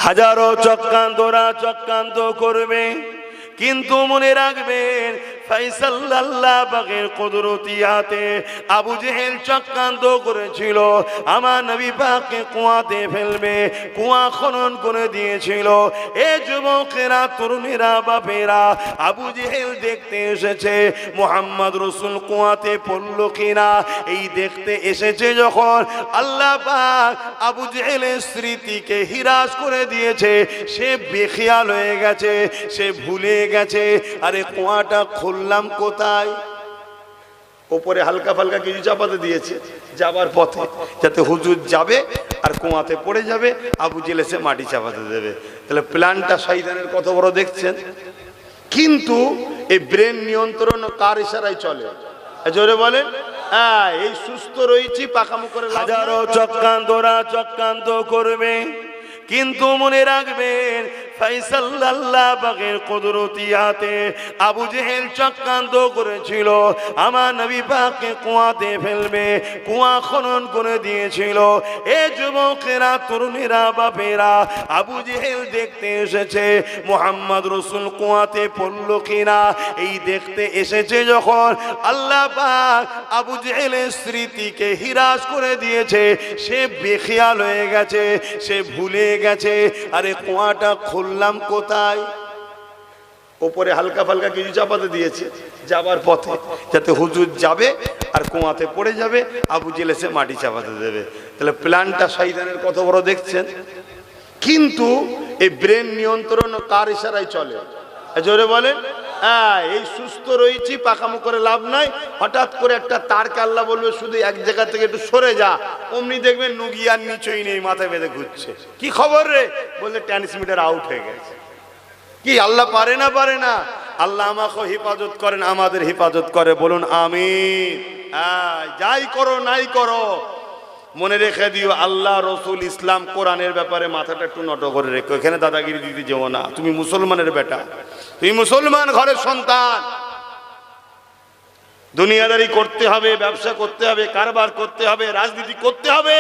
হাজারো চক্রান্তরা চক্রান্ত করবে, কিন্তু মনে রাখবেন ফয়সাল আল্লাহ পাকের কুদরতি হাতে। আবু জেহেল চক্রান্ত করেছিল আমার নবী পাককে কুয়াতে ফেলবে, কুয়া খনন করে দিয়েছিল। এ যুবকেরা, তরুণেরা, বাপেরা, আবু জেহেল দেখতে এসেছে মুহাম্মদ রাসূল কুয়াতে পড়ল কিনা। এই দেখতে এসেছে যখন, আল্লাহ পাক আবু জেহেলের স্মৃতিকে হিরাস করে দিয়েছে। সে বেখিয়াল হয়ে গেছে, সে ভুলে গেছে আরে কুয়াটা খুললাম কোথায়। উপরে হালকা ফালকা কিছু চাপাতে দিয়েছে যাবার পথে, যাতে হুজুর যাবে আর কুয়াতে পড়ে যাবে, আবু জেহেল এসে মাটি চাপাতে দেবে। তাহলে প্ল্যানটা শয়তানের কত বড় দেখছেন। কিন্তু এই ব্রেন নিয়ন্ত্রণ কার ইশারায় চলে? জোরে বলেন। এই সুস্থ রয়েছি পাকামো করে হাজারো চক্রান্তরা চক্রান্ত করবে, কিন্তু মনে রাখবেন ফয়সাল আল্লাহ পাকের কুদরতি হাতে। আবু জেহেল চক্রান্ত করেছিল আমার নবী পাককে কুয়াতে ফেলবে, কুয়া খনন করে দিয়েছিল। এ যুবকেরা, তরুণেরা, বাপেরা, আবু জেহেল দেখতে এসেছে মুহাম্মদ রাসূল কুয়াতে পড়ল কিনা। এই দেখতে এসেছে যখন, আল্লাহ পাক আবু জেহেলের স্মৃতিকে হিরাস করে দিয়েছে। সে বেখিয়াল হয়ে গেছে, সে ভুলে গেছে আরে কুয়াটা খুললাম কোথায়। উপরে হালকা ফালকা কিছু চাপাতে দিয়েছে যাবার পথে, যাতে হুজুর যাবে আর কুয়াতে পড়ে যাবে, আবু জেহেল এসে মাটি চাপাতে দেবে। তাহলে প্ল্যানটা শয়তানের কত বড় দেখছেন। কিন্তু এই ব্রেন নিয়ন্ত্রণ কার ইশারায় চলে? জোরে বলেন। এই সুস্থ রয়েছি পাকামো করে লাভ নাই। হঠাৎ করে একটা তারকে আল্লাহ বলবে শুধু এক জায়গা থেকে একটু সরে যা, অমনি দেখবেন নুগিয়ার নিচই নেই, মাথায় বেঁধে ঘুরছে। কি খবর রে? বললে ট্রান্সমিটার আউট হয়ে গেছে। কি আল্লাহ পারে না? পারে না। আল্লাহ আমাকে হেফাজত করেন, আমাদের হেফাজত করে, বলুন আমিন। যাই করো নাই করো, মনে রেখে দিও আল্লাহ, রসুল, ইসলাম, কোরআনের ব্যাপারে মাথাটা একটু নত করে রেখো। এখানে দাদাগিরি দিতে যেও না। তুমি মুসলমানের বেটা, তুমি মুসলমান ঘরের সন্তান। দুনিয়াদারি করতে হবে, ব্যবসা করতে হবে, কারবার করতে হবে, রাজনীতি করতে হবে,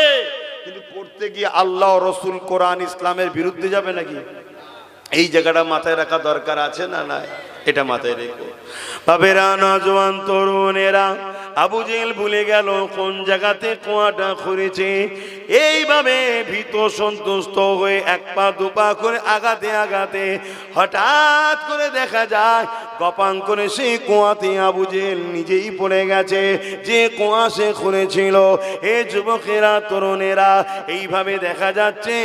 কিন্তু করতে গিয়ে আল্লাহ, রসুল, কোরআন, ইসলামের বিরুদ্ধে যাবে নাকি? এই জায়গাটা মাথায় রাখা দরকার আছে না? নাই, এটা মাথায় রেখো। বাবেরা, নওজোয়ান, তরুণেরা, আবু জেহেল ভুলে গেল কোন জায়গাতে কুয়াটা খুঁড়েছে। এইভাবে ভীত সন্তুষ্ট হয়ে এক পা দুপা করে আগাতে আগাতে হঠাৎ করে দেখা যায় গপাং করে সেই কুয়াতে আবু জেহেল নিজেই পড়ে গেছে, যে কুয়া সে খুঁড়েছিল। এ যুবকেরা, তরুণেরা, এইভাবে দেখা যাচ্ছে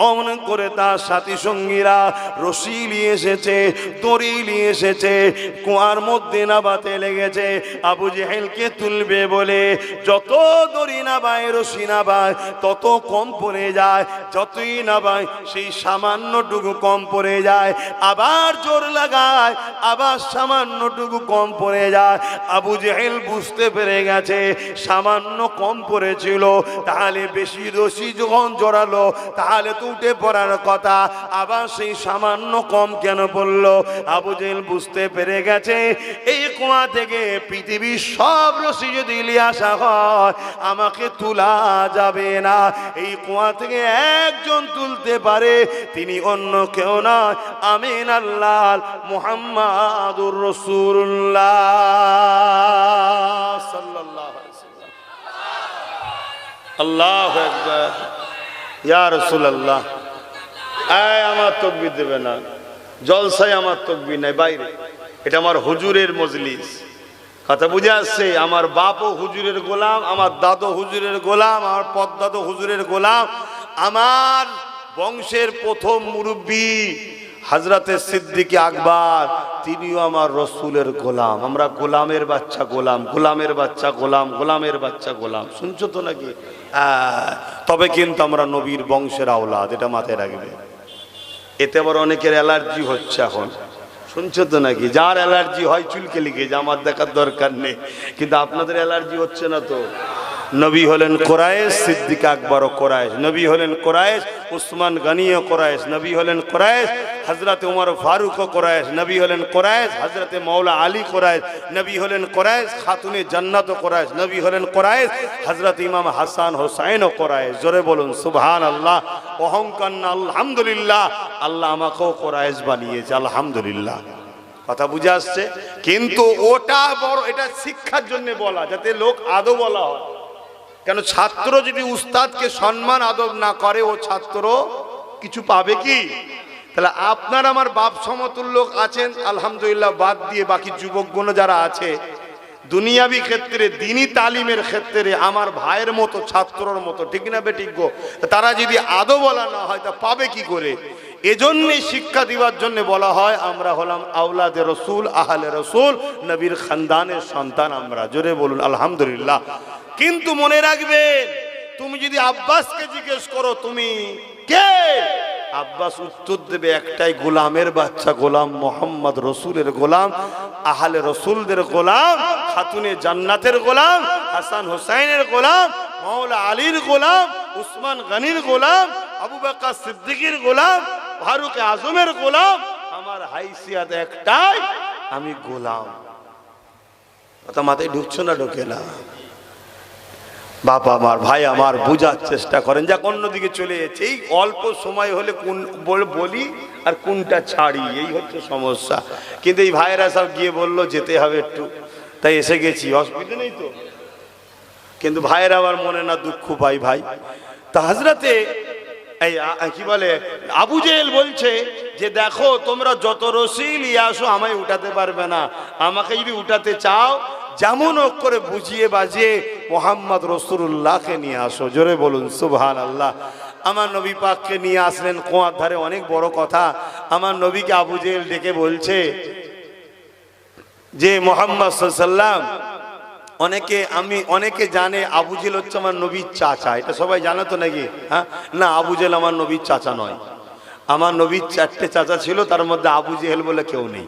অমন করে তার সাথী সঙ্গীরা রশি নিয়ে এসেছে, দড়ি নিয়ে এসেছে, কুয়ার মধ্যে নাবাতে লেগেছে। আবু জেহেলকে তুলবে বলে যত দড়ি নাবায়, রশি নাবায়, তত কম পড়ে যায়। যতই নাবায় সেই সামান্যটুকু কম পড়ে যায়। আবার জোর লাগায়, আবার সামান্যটুকু কম পড়ে যায়। আবু জেহেল বুঝতে পেরে গেছে সামান্য কম পড়েছিল, তাহলে বেশি রশি যখন জড়ালো তাহলে তো উঠে পড়ার কথা, আবার সেই সামান্য কম কেন পড়লো? আবু জেহেল বুঝতে পেরে গেছে এই কুয়া থেকে পৃথিবীর সব রশি যদি নিয়ে আসা হয় আমাকে তোলা যাবে না। এই কুয়া থেকে একজন তুলতে পারে, তিনি অন্য কেউ নয়, আমিন আল্লাহ মুহাম্মাদুর রাসূলুল্লাহ সাল্লাল্লাহু আলাইহি ওয়াসাল্লাম। আল্লাহু আকবার। ইয়া রাসূলুল্লাহ, আমার তাকবীর দেবে না, জলসায় আমার তাকবীর নাই, বাইরে। এটা আমার হুজুরের মজলিস, কথা বুঝে আসছে? আমার বাপও হুজুরের গোলাম, আমার দাদু হুজুরের গোলাম, আমার পদ্দাদু হুজুরের গোলাম, আমার বংশের প্রথম মুরব্বী হযরতে সিদ্দিক আকবর, তিনিও আমার রসুলের গোলাম। আমরা গোলামের বাচ্চা গোলাম, গোলামের বাচ্চা গোলাম, গোলামের বাচ্চা গোলাম। শুনছো তো নাকি? তবে কিন্তু আমরা নবীর বংশের আওলাদ, এটা মাথায় রাখবে। এতে আবার অনেকের অ্যালার্জি হচ্ছে এখন, শুনছো তো নাকি? যার অ্যালার্জি হয় চুলকে লিখে যে আমার দেখার দরকার নেই, কিন্তু আপনাদের অ্যালার্জি হচ্ছে না তো? নবী হলেন কোরাইশ, সিদ্দিক আকবর ও কোরাইশ। নবী হলেন কোরাইশ, উসমান গনি ও কোরাইশ। নবী হলেন কোরাইশ, হযরত উমর ফারুক ও কোরাইশ। নবী হলেন কোরাইশ, হযরত মৌলা আলী কোরাইশ। নবী হলেন কোরাইশ, খাতুনে জান্নাত ও কোরাইশ। নবী হলেন কোরাইশ, হযরত ইমাম হাসান হোসাইন ও কোরাইশ। জোরে বলুন সুবহানাল্লাহ। অহংকার না, আলহামদুলিল্লাহ, আল্লাহ আমাকেও কোরাইশ বানিয়েছে, আলহামদুলিল্লাহ। কথা বুঝে আসছে? কিন্তু ওটা বড়, এটা শিক্ষার জন্য বলা, যাতে লোক আদব বলা হয়। কেন ছাত্র যদি উস্তাদকে সম্মান আদব না করে, ও ছাত্র কিছু পাবে কি? তাহলে আপনার আমার বাপ সমতুল্য লোক আছেন, আলহামদুলিল্লাহ, বাদ দিয়ে বাকি যুবকগণ যারা আছে দুনিয়াবি ক্ষেত্রে, দিনী তালিমের ক্ষেত্রে আমার ভাইয়ের মতো, ছাত্রর মতো, ঠিক না বেঠিক গো? তারা যদি আদব বলা না হয় তা পাবে কি করে? এজন্যই শিক্ষা দিবার জন্য বলা হয় আমরা হলাম আওলাদে রসুল, আহলে রসুল, নবীর খানদানের সন্তান আমরা। জোরে বলুন আলহামদুলিল্লাহ। কিন্তু মনে রাখবেন, তুমি যদি আব্বাসকে জিজ্ঞেস করো তুমি কে, আব্বাস উত্তর দেবে একটাই, গোলামের বাচ্চা, গোলাম মোহাম্মদ রসুলের গোলাম, আহলে রসুলদের গোলাম, খাতুনে জান্নাতের গোলাম, হাসান হোসাইনের গোলাম, মৌলা আলীর গোলাম, উসমান গনির গোলাম, আবু বকর সিদ্দিকের গোলাম, ফারুক আজমের গোলাম। আমার হাইসিয়াত একটাই, আমি গোলাম। কথা মাথায় ঢুকছো না? ঢোকে না? বাবা আমার, ভাই আমার, বোঝার চেষ্টা করেন। যাক, অন্যদিকে চলে যাচ্ছে। এই অল্প সময় হলে কোন বলি আর কোনটা ছাড়ি, এই হচ্ছে সমস্যা। কিন্তু এই ভাইয়েরা সব গিয়ে বললো যেতে হবে একটু, তাই এসে গেছি, অসুবিধা নেই তো। কিন্তু ভাইয়েরা আবার মনে না দুঃখ পাই ভাই। তা হযরতে এই কি বলে আবু জেহেল বলছে যে দেখো, তোমরা যত রশি নিয়ে আসো আমায় উঠাতে পারবে না। আমাকে যদি উঠাতে চাও, যেমন হোক করে বুঝিয়ে বাজিয়ে মোহাম্মদ রসুল্লাহকে নিয়ে আসো। জোরে বলুন সুবহানাল্লাহ। আমার নবী পাককে নিয়ে আসলেন কুয়ার ধারে, অনেক বড় কথা। আমার নবীকে আবু জেহেল ডেকে বলছে যে মোহাম্মদ সাল্লাল্লাহু আলাইহি ওয়াসাল্লাম, অনেকে জানে আবু জেহেল হচ্ছে আমার নবীর চাচা। এটা সবাই জানে তো নাকি? হ্যাঁ না, আবু জেহেল আমার নবীর চাচা নয়। আমার নবীর 4টে চাচা ছিল, তার মধ্যে আবু জেহেল বলে কেউ নেই।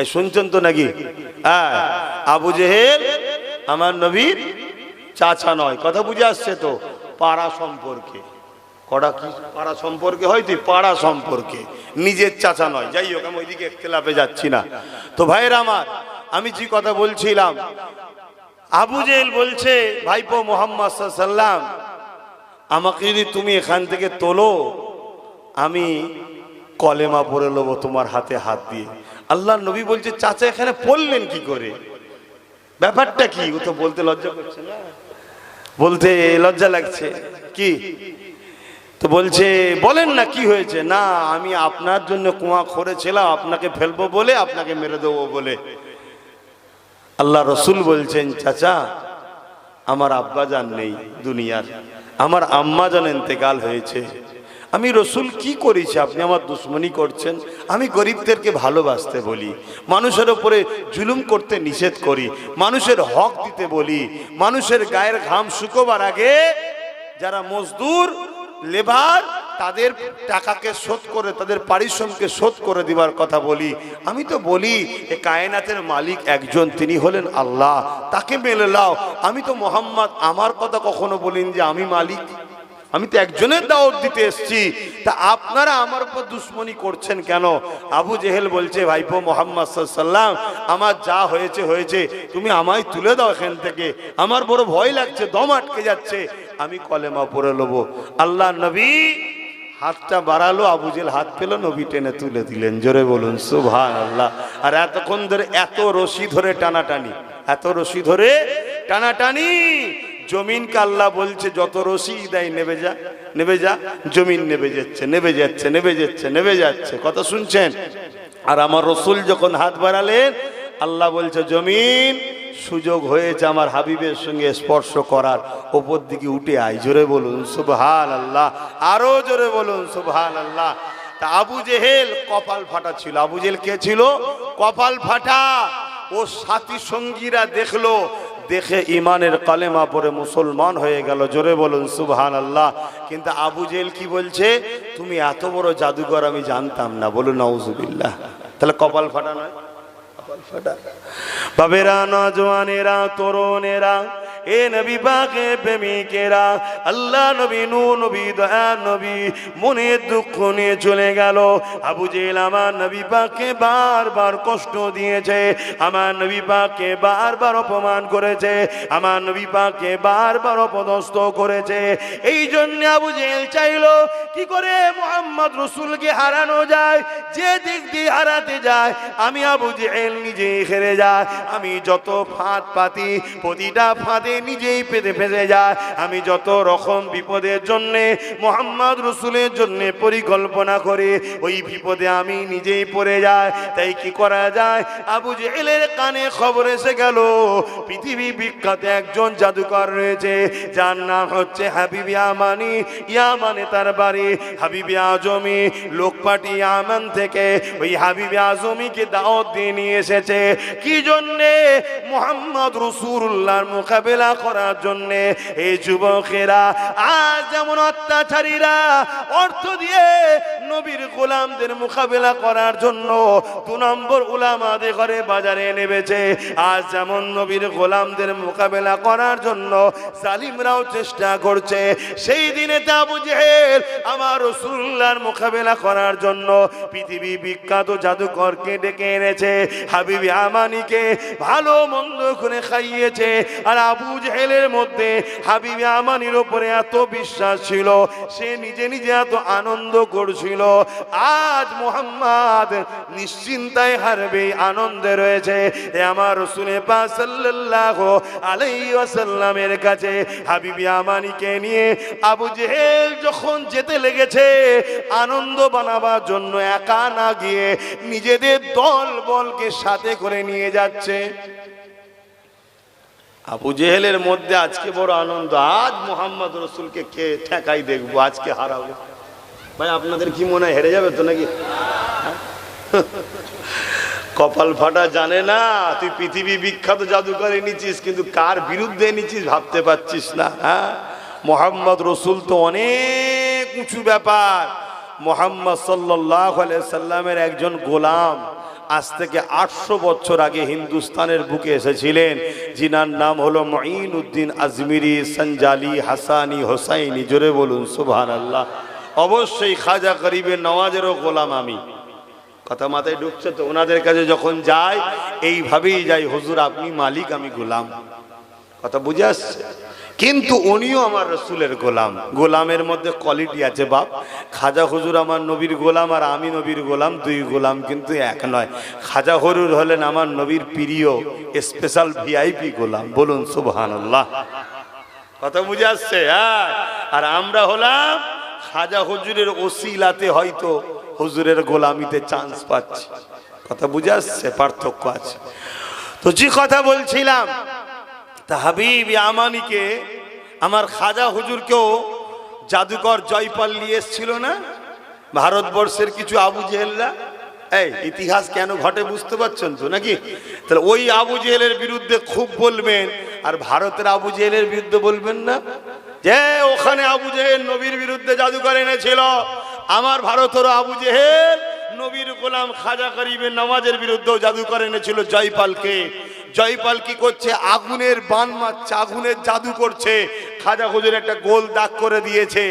এই শুনছেন তো নাকি? হ্যাঁ, আবু জেহেল আমার নবীর চাচা নয়। কথা বুঝে আসছে তো? পাড়া সম্পর্কে, কড়া কি পাড়া সম্পর্কে হয় তুই, পাড়া সম্পর্কে, নিজের চাচা নয়। যাই হোক, আমি ওইদিকে ইখতিলাফে যাচ্ছি না। তো ভাইয়ের আমার, আমি যে কথা বলছিলাম, আবু জেহেল বলছে ভাইপো মুহাম্মদ সাল্লাল্লাহু আলাইহি ওয়াসাল্লাম, আমাকে যদি তুমি এখান থেকে তোলো, আমি কলেমা পড়ে নেবো তোমার হাতে হাত দিয়ে। আল্লাহর নবী বলছে চাচা এখানে পড়লেন কি করে, ব্যাপারটা কি? ও তো বলতে লজ্জা করছে না, বলতে লজ্জা লাগছে কি? তো বলছে বলেন না কি হয়েছে? না, আমি আপনার জন্য কুয়া করেছিলাম, আপনাকে ফেলবো বলে, আপনাকে মেরে দেবো বলে। আল্লাহ রসুল বলছেন চাচা, আমার আব্বা জান নেই দুনিয়ার, আমার আম্মা জান ইন্তেকাল হয়েছে। আমি রসুল কি করেছি আপনি আমার দুশ্মনী করছেন? আমি গরিবদেরকে ভালোবাসতে বলি, মানুষের উপরে জুলুম করতে নিষেধ করি, মানুষের হক দিতে বলি, মানুষের গায়ের ঘাম শুকোবার আগে যারা মজদুর লেবার তাদের টাকাকে শোধ করে, তাদের পারিশ্রমকে শোধ করে দিবার কথা বলি। আমি তো বলি এ কায়নাতের মালিক একজন, তিনি হলেন আল্লাহ, তাকে মেনে নাও। আমি তো মোহাম্মদ, আমার কথা কখনো বলিনি যে আমি মালিক, আমি তো একজনের দাওয়াত দিতে এসেছি। তা আপনারা আমার উপর দুশ্মনী করছেন কেন? আবু জেহেল বলছে ভাইপো মোহাম্মদ সাল্লাল্লাহু আলাইহি ওয়াসাল্লাম, আমার যা হয়েছে হয়েছে, তুমি আমায় তুলে দাও এখান থেকে, আমার বড় ভয় লাগছে, দম আটকে যাচ্ছে, আমি কলেমা পড়ে নেবো। আল্লাহ নবী হাতটা বাড়ালো, আবু জেহেল হাত পেল, নবী টেনে তুলে দিলেন। জোরে বলুন সুবহানাল্লাহ। আর এতক্ষণ ধরে এত রশি ধরে টানাটানি, এত রশি ধরে টানাটানি, জমিনকে আল্লাহ বলছে যত রশি দেয় নেবে যা, নেবে যা। জমিন নেবে যাচ্ছে, নেবে যাচ্ছে, নেবে যাচ্ছে, নেবে যাচ্ছে। কথা শুনছেন? আর আমার রসুল যখন হাত বাড়ালেন, আল্লাহ বলছে জমিন সুযোগ হয়েছে আমার হাবিবের সঙ্গে স্পর্শ করার, ওপর দিকে উঠে আয়। জোরে বলুন সুবহানাল্লাহ, আরো জোরে বলুন সুবহানাল্লাহ। তা আবু জেহেল কপাল ফাটা ছিল। আবু জেহেল কে ছিল? কপাল ফাটা। ও সাথী সঙ্গীরা দেখলো, দেখে ইমানের কালেমা পড়ে মুসলমান হয়ে গেল। জোরে বলুন সুবহানাল্লাহ। কিন্তু আবু জেহেল কি বলছে? তুমি এত বড় জাদুকর আমি জানতাম না। বলুন নাউজুবিল্লাহ। তাহলে কপাল ফাটা নয়? কপাল ফাটা। বাবেরা, নজওয়ানেরা, তরুণেরা, এ নবী পাকের প্রেমিকেরা, আল্লাহ নবী, নূর নবী, দয়ার নবী মনের দুঃখ নিয়ে চলে গেল। আবু জেহেল আমার নবী পাককে বারবার কষ্ট দিয়েছে, আমার নবী পাককে বারবার অপমান করেছে, আমার নবী পাককে বারবার অপদস্থ করেছে। এই জন্য আবু জেহেল চাইলো কি করে মুহাম্মদ রাসূলকে হারানো যায়। যে দিক দিয়ে হারাতে যায় আমি আবু জেহেল নিজেই হেরে যায়। আমি যত ফাঁদ পাতি প্রতিটা ফাঁদে নিজেই পেতে ফেসে যায়। আমি যত রকম বিপদের জন্য মুহাম্মদ রাসূলের জন্য পরিকল্পনা করি, ওই বিপদে আমি নিজেই পড়ে যাই। তাই কি করা যায়, আবু জেহেলের কানে খবর এসে গেল পৃথিবী বিখ্যাত একজন জাদুকর রয়েছে, যার নাম হচ্ছে হাবিব ইয়ামানি। ইয়ামানে তার বাড়ি, হাবিব আজমি লোক পাঠিয়ে ইয়ামান থেকে ওই হাবিব আজমিকে দাওয়াত দিয়ে নিয়ে এসেছে। কি জন্যে? মুহাম্মদ রাসূলুল্লাহর মোকাবেলা করার জন্যে। এই যুবকেরা আজ যেমন অত্যাচারীরা অর্থ দিয়ে নবীর গোলামদের মোকাবেলা করার জন্য 2 নম্বর উলামাদের ঘরে বাজারে নেমেছে, আজ যেমন নবীর গোলামদের মোকাবেলা করার জন্য জালিমরাও চেষ্টা করছে। সেই দিনে আবু জেহেল আমার রাসূলুল্লাহর মোকাবেলা করার জন্য পৃথিবী বিখ্যাত জাদুকরকে ডেকে এনেছে, হাবিব ইয়ামানিকে ভালো মন্দ করে খাইয়েছে। আর আবু জেহেলের মধ্যে হাবিব ইয়ামানির উপরে এত বিশ্বাস ছিল, সে নিজে নিজে এত আনন্দ করছিল। আজ মুহাম্মদ নিশ্চিন্তায় হারবে, আনন্দে রয়েছে। আমার রাসূল পাক সাল্লাল্লাহু আলাইহি ওয়াসাল্লামের কাছে হাবিব ইয়ামানিকে নিয়ে আবু জেহেল যখন যেতে লেগেছে আনন্দ বানাবার জন্য, একা না গিয়ে নিজেদের দল বলকে সাথে করে নিয়ে যাচ্ছে। আবু জেহেলের মধ্যে আজকে বড় আনন্দ, আজ মুহাম্মদ রাসূলকে কে ঠেকাই দেখবো, আজকে হারাবো। ভাই আপনাদের কি মনে হয় হেরে যাবে তো নাকি? কপাল ফাটা জানে না, তুই পৃথিবী বিখ্যাত জাদুকর এনেছিস, কিন্তু কার বিরুদ্ধে এনেছিস ভাবতে পারছিস না। হ্যাঁ, মুহাম্মদ রাসূল তো অনেক উঁচু ব্যাপার। মুহাম্মদ সাল্লাল্লাহু আলাইহি সাল্লামের একজন গোলাম আজ থেকে 800 বছর আগে হিন্দুস্তানের বুকে এসেছিলেন, যিনার নাম হলো মুঈনুদ্দিন আজমিরি সঞ্জালি হাসানি হোসাইনি। জোরে বলুন সুবহানাল্লাহ। অবশ্যই খাজা গরিবের নওয়াজেরও গোলাম আমি। কথা মাথায় ঢুকছে তো? ওনাদের কাছে যখন যাই এইভাবেই যাই, হুজুর আপনি মালিক, আমি গোলাম। কথা বুঝে আসছে? কিন্তু উনিও আমার রাসূলের গোলাম। গোলামের মধ্যে কোয়ালিটি আছে বাপ। খাজা হুজুর আমার নবীর গোলাম আর আমি নবীর গোলাম, 2 গোলাম কিন্তু এক নয়। খাজা হুজুর হলেন আমার নবীর প্রিয় স্পেশাল ভিআইপি গোলাম। বলুন সুবহানাল্লাহ। কথা বুঝে আসছে? হ্যাঁ। আর আমরা হলাম খাজা হুজুরের ওসিলাতে হয়তো হুজুরের গোলামিতে চান্স পাচ্ছি। কথা বুঝে আসছে? পার্থক্য আছে। তো যে কথা বলছিলাম, তা হাবিব ইয়ামানিকে আমার খাজা হুজুরকেও জাদুকর জয়পাল নিয়ে এসেছিল না ভারতবর্ষের কিছু আবু জেহেলরা। এই ইতিহাস কেন ঘটে বুঝতে পারছেন তো নাকি? তাহলে ওই আবু জেহেলের বিরুদ্ধে খুব বলবেন, আর ভারতের আবু জেহেলের বিরুদ্ধে বলবেন না। যে ওখানে আবু জেহেল নবীর বিরুদ্ধে জাদুকর এনেছিল, আমার ভারতেরও আবু জেহেল নবীর গোলাম খাজা গরিবের নওয়াজের বিরুদ্ধেও জাদুকর এনেছিল জয়পালকে। জয়পাল কি করছে? আগুনের বান মারছে, আগুনের জাদু করছে। খাজা হুজুর একটা গোল দাগ করে দিয়েছে।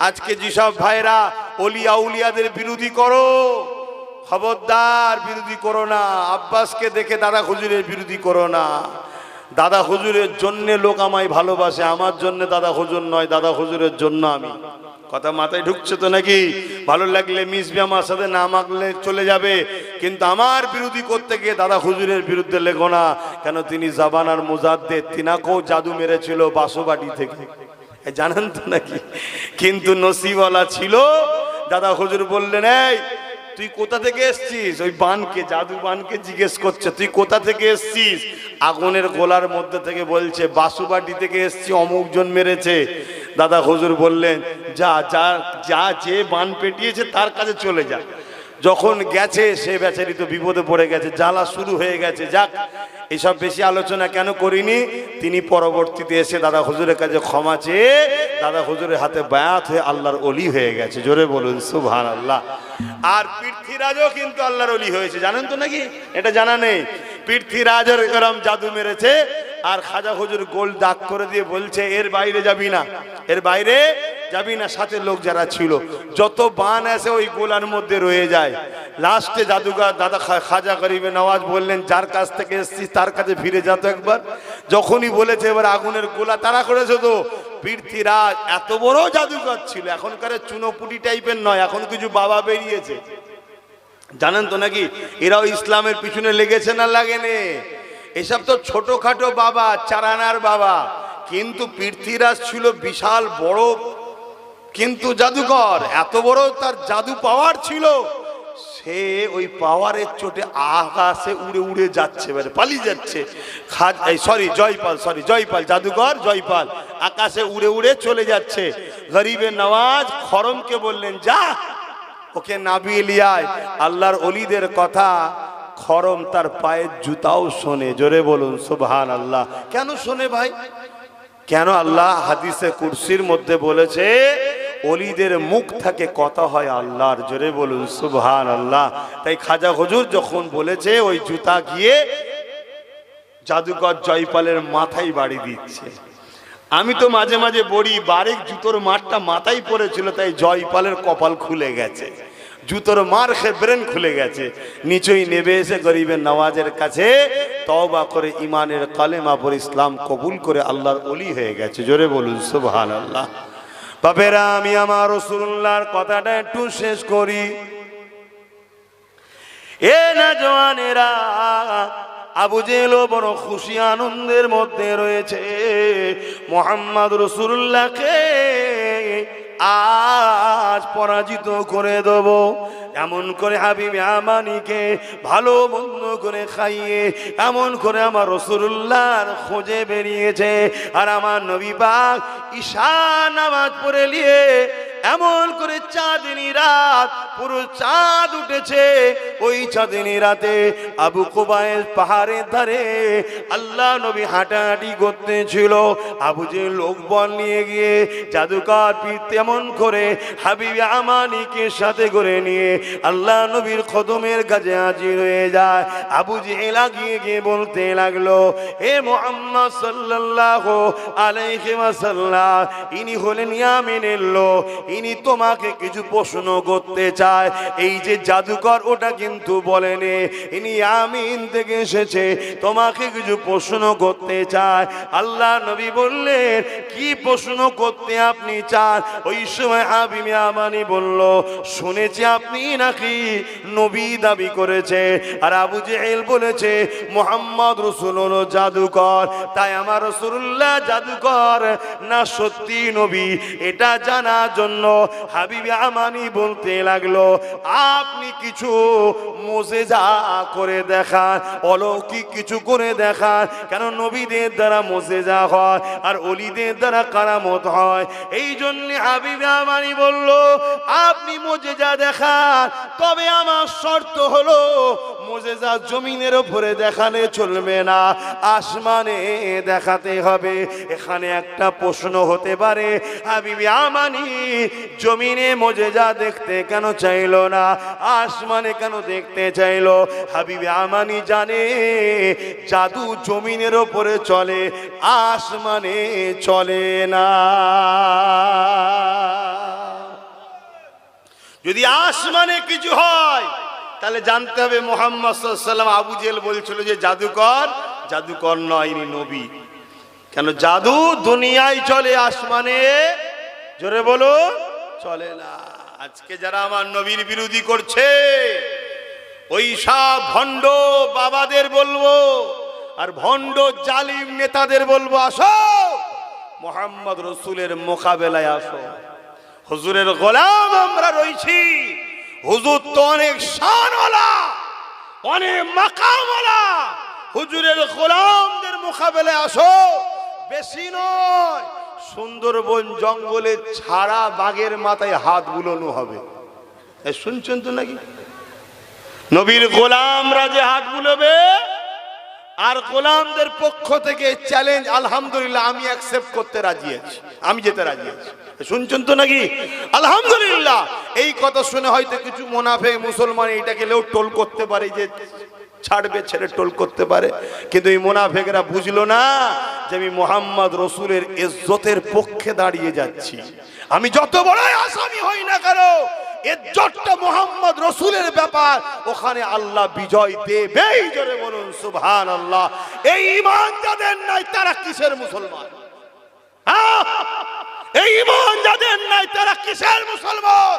আজকে যেসব ভাইরা ওলিয়া উলিয়াদের বিরোধী করো, খবরদার বিরোধী করো না। আব্বাসকে দেখে দাদা হুজুরের বিরোধী করো না। দাদা হুজুরের জন্য লোক আমায় ভালোবাসে, আমার জন্য দাদা হুজুর নয়, দাদা হুজুরের জন্য আমি। কথা মাথায় ঢুকছে তো নাকি? ভালো লাগলে মিশবে আমার সাথে, না মাগলে চলে যাবে, কিন্তু আমার বিরোধী করতে গিয়ে দাদা হুজুরের বিরুদ্ধে লেখো না। কেন? তিনি জাবানার মুজাদ্দেদ, তিনাকেও জাদু মেরেছিল বাসোবাটি থেকে, জানেন তো নাকি? কিন্তু নসিবওয়ালা ছিল। দাদা হুজুর বললেন, এই তুই কোথা থেকে এসছিস? ওই বানকে, জাদু বানকে জিজ্ঞেস করছে, তুই কোথা থেকে এসছিস? আগুনের গোলার মধ্যে থেকে বলছে, বাসুবাটি থেকে এসছি, অমুক জন মেরেছে। দাদা হুজুর বললেন, যা যা যা, যে বান পেটিয়েছে তার কাছে চলে যা। যখন গেছে সে বেচারি তো বিপদে পড়ে গেছে, জ্বালা শুরু হয়ে গেছে। যাক, এইসব বেশি আলোচনা কেন করিনি। তিনি পরবর্তীতে এসে দাদা হুজুরের কাছে ক্ষমা চেয়ে দাদা হুজুরের হাতে বায়াত হয়ে আল্লাহর ওলি হয়ে গেছে। জোরে বলুন সুবহানাল্লাহ। আর পৃথ্বীরাজও কিন্তু আল্লাহর ওলি হয়েছে, জানেন তো নাকি? এটা জানা নেই? পৃথ্বীরাজের এরকম জাদু মেরেছে আর খাজা হুজুর গোল দাগ করে দিয়ে বলছে এর বাইরে যাবি না, এর বাইরে যাবি না। সাথে লোক যারা ছিল যত বান আসে ওই গোলার মধ্যে রয়ে যায়। লাস্টে জাদুঘর দাদা খাজা গরিবে নওয়াজ বললেন যার কাছ থেকে এসেছিস তার কাছে ফিরে যেত একবার। যখনই বলেছে এবার আগুনের গোলা তারা করেছে তো পৃথ্বীরাজ এত বড় জাদুঘর ছিল, এখনকার চুনোপুটি টাইপের নয়, এখন কিছু বাবা বেরিয়েছে জানেন তো নাকি। এরাও ইসলামের পিছনে লেগেছে না লাগেনি? এসব তো ছোটখাটো বাবা, চারানার বাবা, কিন্তু পৃথ্বীরাজ ছিল বিশাল বড় কিন্তু জাদুকর, এত বড় তার জাদু পাওয়ার ছিল। সে ওই পাওয়ারের চোটে আকাশে উড়ে উড়ে যাচ্ছে, মানে পালিয়ে যাচ্ছে। জয়পাল জাদুকর জয়পাল আকাশে উড়ে উড়ে চলে যাচ্ছে। গরিবে নওয়াজ খরমকে বললেন যা ওকে নাবিয়ে লিয়ায়। আল্লাহর ওলিদের কথা খরম তার পায়ের জুতাও শোনে, জোরে বলুন সুবহানাল্লাহ। কেন শোনে ভাই? কেন? আল্লাহ হাদিসে কুরসির মধ্যে বলেছে ওলিদের মুখ থেকে কথা হয় আল্লাহর, জোরে বলুন সুবহানাল্লাহ। তাই খাজা হুজুর যখন বলেছে ওই জুতা গিয়ে জাদুকর জয়পালের মাথায় বাড়ি দিচ্ছে। আমি তো মাঝে মাঝে বলি বারেক জুতোর মারটা মাথায় পড়েছিল, তাই জয়পালের কপাল খুলে গেছে, জুতোর মার খেয়ে ব্রেন খুলে গেছে। নিচেই নেমে এসে গরিবের নওয়াজের কাছে তওবা করে ইমানের কালেমা পড়ে ইসলাম কবুল করে আল্লাহর ওলি হয়ে গেছে, জোরে বলুন সুবহানাল্লাহ। বাপেরা আমি আমার রাসূলুল্লাহর কথাটা একটু শেষ করি। এ না জওয়ানেরা, আবু জেহেলও বড় খুশি আনন্দের মধ্যে রয়েছে। মুহাম্মদ রাসূলুল্লাহকে আজ পরাজিত করে দেব এমন করে হাবিবে আমানিকে ভালো মন্দ করে খাইয়ে এমন করে আমার রাসূলুল্লাহর খোঁজে বেরিয়েছে। আর আমার নবী পাক ঈশা নামাজ পড়ে নিয়ে এমন করে চাঁদনি রাত, পুরো চাঁদ উঠেছে। ওই চাঁদনি রাতে আবু কুবাইস পাহাড়ের ধারে আল্লাহ নবী হাঁটাহাঁটি করতেছিল। আবু জেহেল লোকবল নিয়ে গিয়ে জাদুকর পীর তেমন করে হাবিবে আমানিকে সাথে করে নিয়ে আল্লাহ নবীর কদমের কাছে হাজির হয়ে যায়। আবু জেহেল গিয়ে গিয়ে বলতে লাগলো, হে মুহাম্মদ সাল্লাল্লাহু আলাইহি ওয়াসাল্লাম, ইনি হলেন ইয়ামিনের লোক, ইনি তোমাকে কিছু প্রশ্ন করতে চায়। এই যে জাদুকর ওটা কিন্তু বলেনি, ইনি ইয়ামিন থেকে এসেছে, তোমাকে কিছু প্রশ্ন করতে চায়। আল্লাহ নবী বললেন, কি প্রশ্ন করতে আপনি চান? ওই সময় হাবিবে আমানি বলল, শুনেছি আপনি নাকি নবী দাবি করেছে। আর আবু জেহেল বলেছে মুহাম্মদ রাসূল হলো জাদুকর, তাই আমার রাসূলুল্লাহ জাদুকর না সত্যি নবী এটা জানার জন্য হাবিবে আমানি বলতে লাগলো, আপনি কিছু মুজিজা করে দেখান, অলৌকিক কিছু করে দেখান। কেন নবীদের দ্বারা মুজিজা হয় আর ওলিদের দ্বারা কারামত হয়। এই জন্য হাবিবে আমানি বলল, আপনি মুজিজা দেখান, তবে আমার শর্ত হলো মুজিজা জমিনের উপরে দেখালে চলবে না, আসমানে দেখাতে হবে। এখানে একটা প্রশ্ন হতে পারে, হাবিবে আমানি জমিনে মুজিজা দেখতে কেন চাইলো না, আসমানে কেন দেখতে চাইলো? হাবিবে আমানি জানে জাদু জমিনের উপরে চলে, আসমানে চলে না। যদি আসমানে কিছু হয় তাহলে জানতে হবে মুহাম্মদ সাল্লাল্লাহু আলাইহি ওয়াসাল্লাম। আবু জেহেল বলছিল যে জাদুকর, জাদুকর নয়, ইনি নবী। কেন জাদু দুনিয়ায় চলে, আসমানে জোরে বলো চলে না। আজকে যারা আমার নবীর বিরোধী করছে ওই সব ভণ্ড বাবাদের বলবো আর ভণ্ড জালিম নেতাদের বলবো, আসো মুহাম্মদ রাসূলের মোকাবেলায় আসো। হুজুরের গোলাম আমরা রইছি, হুজুর তো অনেক শানওয়ালা, অনেক মাকামওয়ালা, হুজুরের গোলামদের মোকাবেলায় আসো। বেশি নয়, সুন্দরবন জঙ্গলে ছাড়া বাঘের মাথায় হাত বুলানো হবে। শুনছেন তো নাকি? নবীর গোলামরা যে হাত বুলাবে, আর গোলামদের পক্ষ থেকে চ্যালেঞ্জ, আলহামদুলিল্লাহ আমি অ্যাকসেপ্ট করতে রাজি আছি, আমি যেতে রাজি আছি। শুনছেন তো নাকি? আলহামদুলিল্লাহ। এই কথা শুনে হয়তো কিছু মুনাফিক মুসলমান এইটাকে লেও টোল করতে পারে যে ছাড়বে, ছেড়ে টোল করতে পারে। কিন্তু এই মুনাফিকরা বুঝলো না যে আমি মুহাম্মদ রসুলের ইজ্জতের পক্ষে দাঁড়িয়ে যাচ্ছি। আমি যত বড় আসামি হই না কেন, ইজ্জতটা মুহাম্মদ রসুলের ব্যাপার, ওখানে আল্লাহ বিজয় দেবেই। জোরে বলুন সুবহানাল্লাহ। এই ঈমান যাদের নাই তারা কিসের মুসলমান? এই ঈমান যাদের নাই তারা কিসের মুসলমান?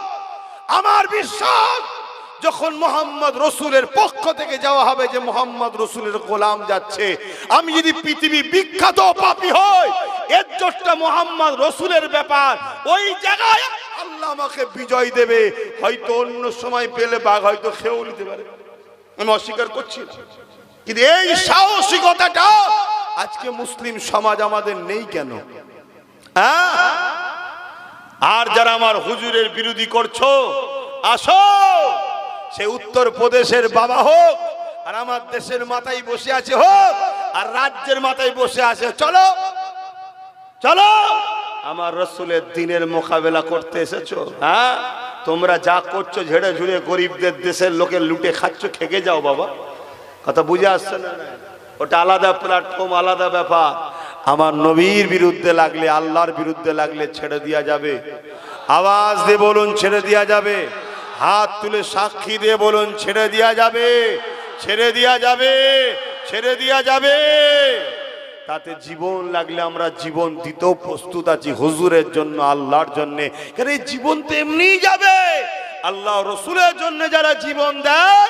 আমার বিশ্বাস যখন মুহাম্মদ রসুলের পক্ষ থেকে যাওয়া হবে যে মুহাম্মদ রসুলের গোলাম যাচ্ছে, আমি যদি পৃথিবী বিখ্যাত পাপী হই, ইজ্জতটা মুহাম্মদ রসুলের ব্যাপার, ওই জায়গায় আল্লাহ আমাকে বিজয় দেবে। হয়তো অন্য সময় পেলে বাঘ হয়তো খেয়েও নিতে পারে, আমি অস্বীকার করছি না, কিন্তু এই সাহসিকতাটা আজকে মুসলিম সমাজ আমাদের নেই কেন? আর যারা আমার হুজুরের বিরোধী করছো, আসো, সে উত্তর প্রদেশের বাবা হোক, আর আমার দেশের মাথায় বসে আছে হোক, আর রাজ্যের মাথায় বসে আছে, চলো চলো আমার রসুলের দিনের মোকাবেলা করতে এসেছো। হ্যাঁ, তোমরা যা করছো ঝেড়ে ঝুড়ে গরিবদের দেশের লোকের লুটে খাচ্ছ, খেগে যাও বাবা। কথা বুঝে আসছে না? ওটা আলাদা প্ল্যাটফর্ম, আলাদা ব্যাপার। আমার নবীর বিরুদ্ধে লাগলে, আল্লাহর বিরুদ্ধে লাগলে ছেড়ে দেওয়া যাবে। আওয়াজ দিয়ে বলুন ছেড়ে দেওয়া যাবে। হাত তুলে সাক্ষী দিয়ে বলুন ছেড়ে দেওয়া যাবে, ছেড়ে দেওয়া যাবে, ছেড়ে দেওয়া যাবে। তাতে জীবন লাগলে আমরা জীবন দিতেও প্রস্তুত আছি হুজুরের জন্য, আল্লাহর জন্য। কারণ এই জীবন তো এমনিই যাবে। আল্লাহ রসুলের জন্য যারা জীবন দেয়,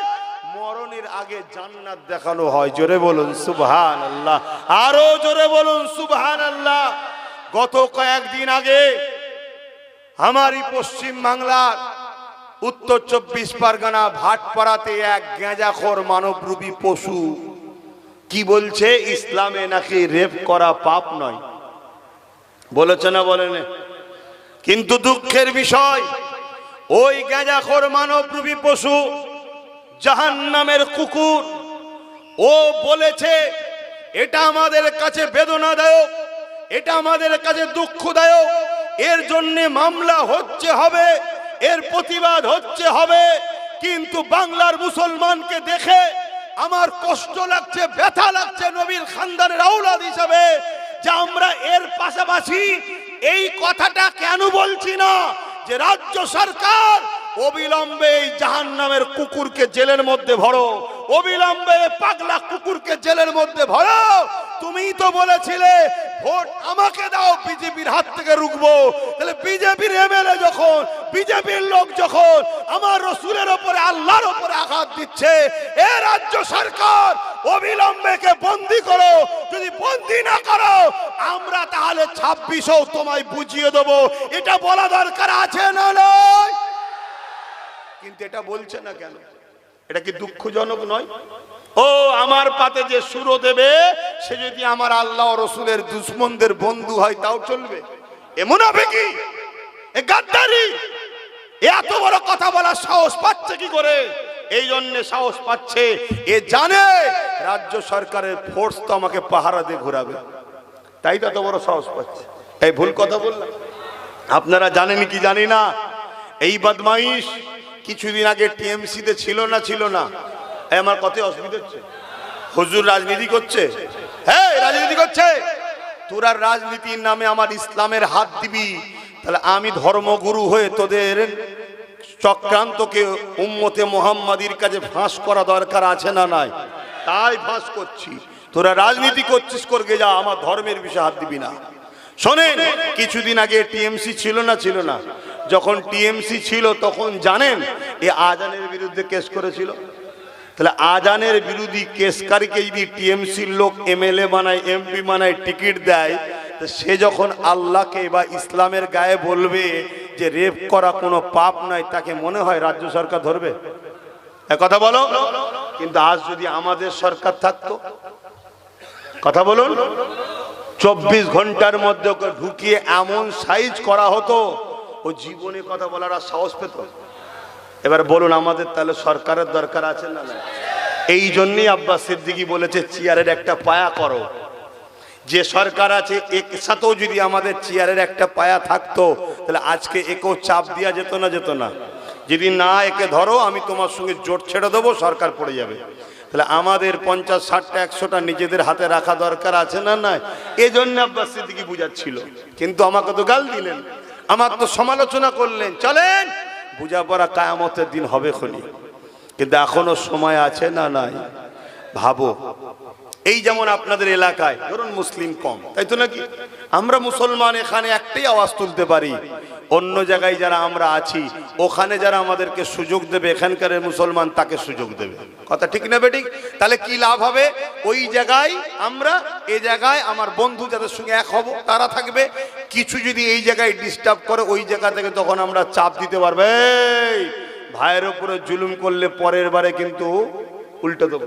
মরণের আগে জান্নাত দেখানো হয়। জোরে বলুন সুবহানাল্লাহ, আরো জোরে বলুন সুবহানাল্লাহ। গত কয়েকদিন আগে আমারই পশ্চিম বাংলার উত্তর 24 পরগনা ভাটপাড়াতে এক গাঁজাখোর মানবরূপী পশু কি বলছে, ইসলামে নাকি রেপ করা পাপ নয়। বলেছে না বলেন? কিন্তু দুঃখের বিষয়, ওই গাঁজাখোর মানবরূপী পশু, জাহান্নামের কুকুর, ও বলেছে এটা আমাদের কাছে বেদনাদায়ক, এটা আমাদের কাছে দুঃখদায়ক, এর জন্য মামলা হচ্ছে হবে, এর প্রতিবাদ হচ্ছে হবে। কিন্তু বাংলার মুসলমানকে দেখে আমার কষ্ট লাগছে, ব্যথা লাগছে নবীর খানদানের আওলাদ হিসাবে, যে আমরা এর পাশাপাশি এই কথাটা কেন বলছি না যে রাজ্য সরকার অবিলম্বে এই জাহান্নামের কুকুরকে জেলের মধ্যে ভরো, অবিলম্বে পাগলা কুকুরকে জেলের মধ্যে ভরো। তুমিই তো বলেছিলে ভোট আমাকে দাও, বিজেপির হাত থেকে রুখবো। তাহলে বিজেপির এমএলএ যখন, বিজেপির লোক যখন আমার রসুলের ওপরে, আল্লাহর ওপরে আঘাত দিচ্ছে, এ রাজ্য সরকার অবিলম্বে কে বন্দী করো। যদি বন্দী না করো, আমরা তাহলে 26ও তোমায় বুঝিয়ে দেবো। এটা বলা দরকার আছে না নয়? কিন্তু এটা বলছে না কেন? এটা কি দুঃখজনক নয়? ও আমার পাতে যে সুরো দেবে, সে যদি আমার আল্লাহ রসুলের দুশ্মনদের বন্ধু হয় তাও চলবে? এ মুনাফিকি, এ গাদ্দারি, এত বড় কথা বলার সাহস পাচ্ছে কি করে? এই জন্য সাহস পাচ্ছে, এ জানে রাজ্য সরকারের ফোর্স তো আমাকে পাহারা দিয়ে ঘোরাবে, তাই তো এত বড় সাহস পাচ্ছে। এই ভুল কথা বললাম? আপনারা জানেন কি জানি না, এই বদমাইশ কিছুদিন আগে টিএমসিতে ছিল না? ছিল না? আমার কত অসুবিধা হচ্ছে? হুজুর রাজনীতি করছে, হ্যাঁ রাজনীতি করছে। তোরা রাজনীতির নামে আমার ইসলামের হাত দিবি, তাহলে আমি ধর্মগুরু হয়ে তোদের চক্রান্তকে উম্মতে মুহাম্মাদির কাছে ফাঁস করা দরকার আছে না নাই? তাই ফাঁস করছি। তোরা রাজনীতি করছিস, করগে যা, আমার ধর্মের বিষয়ে হাত দিবি না। শোনেন, কিছুদিন আগে টিএমসি ছিল না? ছিল না? যখন টিএমসি ছিল তখন জানেন এই আজানের বিরুদ্ধে কেস করেছিল। তাহলে আজানের বিরোধী কেসকারীকে যদি টিএমসির লোক এমএলএ বানায়, এমপি বানায়, টিকিট দেয়, তো সে যখন আল্লাহকে বা ইসলামের গায়ে বলবে যে রেপ করা কোনো পাপ নয়, তাকে মনে হয় রাজ্য সরকার ধরবে? কথা বলো। কিন্তু আজ যদি আমাদের সরকার থাকতো, কথা বলুন, 24 ঘন্টার মধ্যে ওকে ঢুকিয়ে এমন সাইজ করা হতো, ও জীবনে কথা বলার আর সাহস পেত? এবার বলুন, আমাদের তাহলে সরকারের দরকার আছে না? এই জন্যই আব্বাস সিদ্দিকী বলেছে চেয়ারের একটা পায়া করো। যে সরকার আছে এর সাথেও যদি আমাদের চেয়ারের একটা পায়া থাকতো, তাহলে আজকে একেও চাপ দেওয়া যেত না? যেত না? যদি না একে ধরো, আমি তোমার সঙ্গে জোট ছেড়ে দেবো, সরকার পড়ে যাবে। তাহলে আমাদের 50, 60টা, 100টা নিজেদের হাতে রাখা দরকার আছে না নাই? এই জন্য আব্বাস সিদ্দিকী বুঝাচ্ছিল, কিন্তু আমাকে তো গাল দিলেন, আমাকে তো সমালোচনা করলেন। চলেন বুঝাপড়া কিয়ামতের দিন হবে খনি, কিন্তু এখনো সময় আছে না নাই? ভাবো, এই যেমন আপনাদের এলাকায় ধরুন মুসলিম কম, তাই তো নাকি? আমরা মুসলমান এখানে একটাই আওয়াজ তুলতে পারি, অন্য জায়গায় যারা আমরা আছি ওখানে যারা আমাদেরকে সুযোগ দেবে, এখানকার মুসলমান তাকে সুযোগ দেবে। কথা ঠিক না বেঠিক? তাহলে কি লাভ হবে? ওই জায়গায় আমরা, এই জায়গায় আমার বন্ধু যাদের সঙ্গে এক হব তারা থাকবে, কিছু যদি এই জায়গায় ডিস্টার্ব করে ওই জায়গা থেকে তখন আমরা চাপ দিতে পারবে, ভাইয়ের উপরে জুলুম করলে পরের বারে কিন্তু উল্টো দেবো।